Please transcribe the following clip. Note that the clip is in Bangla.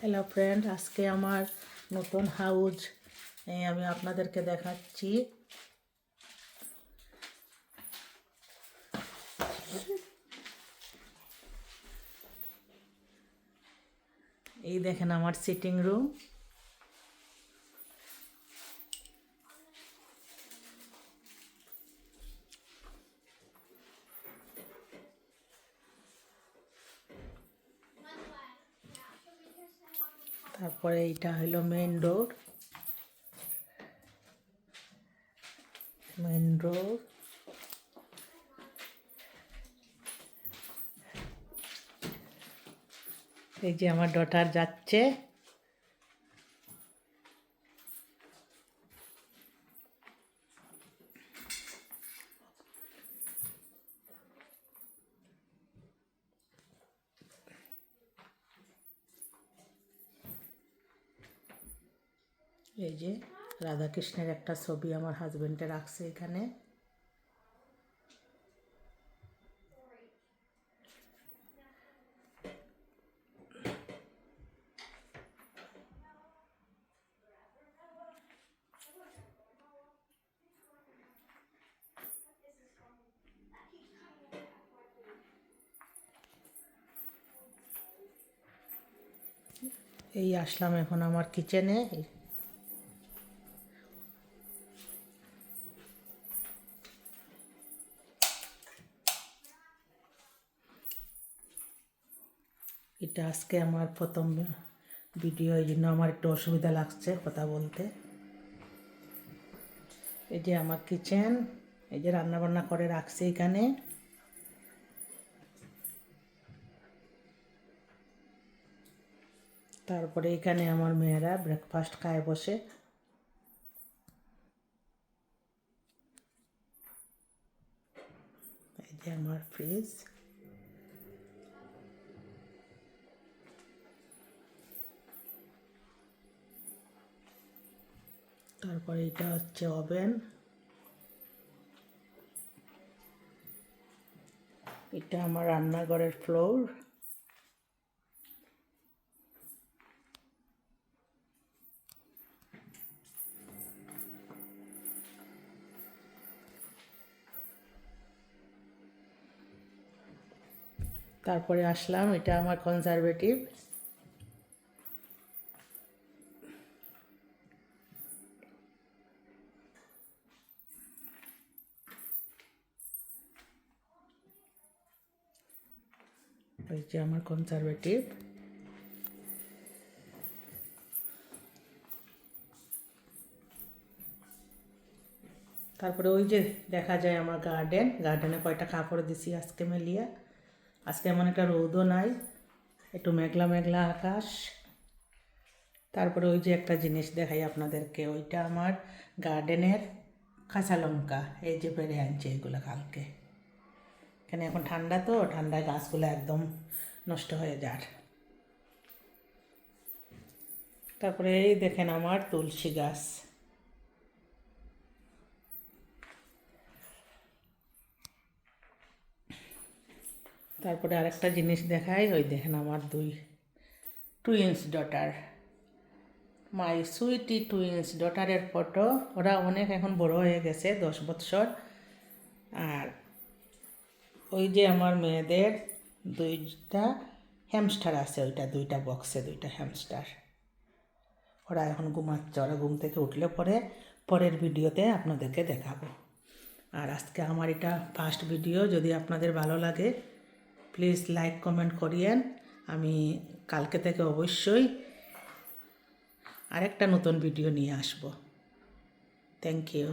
হ্যালো ফ্রেন্ড, আজকে আমার নতুন হাউস আমি আপনাদেরকে দেখাচ্ছি। এই দেখেন আমার সিটিং রুম। তারপরে এইটা হলো মেইন ডোর। এই যে আমার ডটার যাচ্ছে। এই যে রাধাকৃষ্ণের একটা ছবি আমার হাজবেন্ডে রাখছে এখানে। এই আসলাম এখন আমার কিচেনে। এটা আজকে আমার প্রথম ভিডিও, এই জন্য আমার একটু অসুবিধা লাগছে কথা বলতে। এই যে আমার কিচেন, এই যে রান্না বান্না করে রাখছি এখানে। তারপরে এখানে আমার মেয়েরা ব্রেকফাস্ট খায় বসে। এই যে আমার ফ্রিজ। তারপরে এটা হচ্ছে ওভেন। এটা আমার রান্নাঘরের ফ্লোর। তারপরে আসলাম, এটা আমার কনজারভেটিভ। ওই যে আমার কনজারভেটিভ। তারপরে ওই যে দেখা যায় আমার গার্ডেনে কয়টা কাপড় দিছি আজকে মেলিয়া। আজকে এমন একটা রোদও নাই, একটু মেঘলা মেঘলা আকাশ। তারপরে ওই যে একটা জিনিস দেখাই আপনাদেরকে, ওইটা আমার গার্ডেনের কাঁচা লঙ্কা। এই যে পেরে আনছে এগুলো কালকে। এখানে এখন ঠান্ডা, তো ঠান্ডায় গাছগুলো একদম নষ্ট হয়ে যায়। তারপরে এই দেখেন আমার তুলসী গাছ। তারপরে আরেকটা জিনিস দেখাই, ওই দেখেন আমার দুই টুইন্স ডটার, মাই সুইটি টুইন্স ডটারের ফটো। ওরা অনেক এখন বড় হয়ে গেছে, 10 বছর। আর ওই যে আমার মেয়েদের দুইটা হ্যামস্টার আছে, ওইটা দুইটা বক্সে দুইটা হ্যামস্টার। ওরা এখন ঘুমাচ্ছে, ওরা ঘুম থেকে উঠলে পরের ভিডিওতে আপনাদেরকে দেখাবো। আর আজকে আমার এটা ফার্স্ট ভিডিও। যদি আপনাদের ভালো লাগে প্লিজ লাইক কমেন্ট করিয়েন। আমি কালকে থেকে অবশ্যই আরেকটা নতুন ভিডিও নিয়ে আসব। Thank you.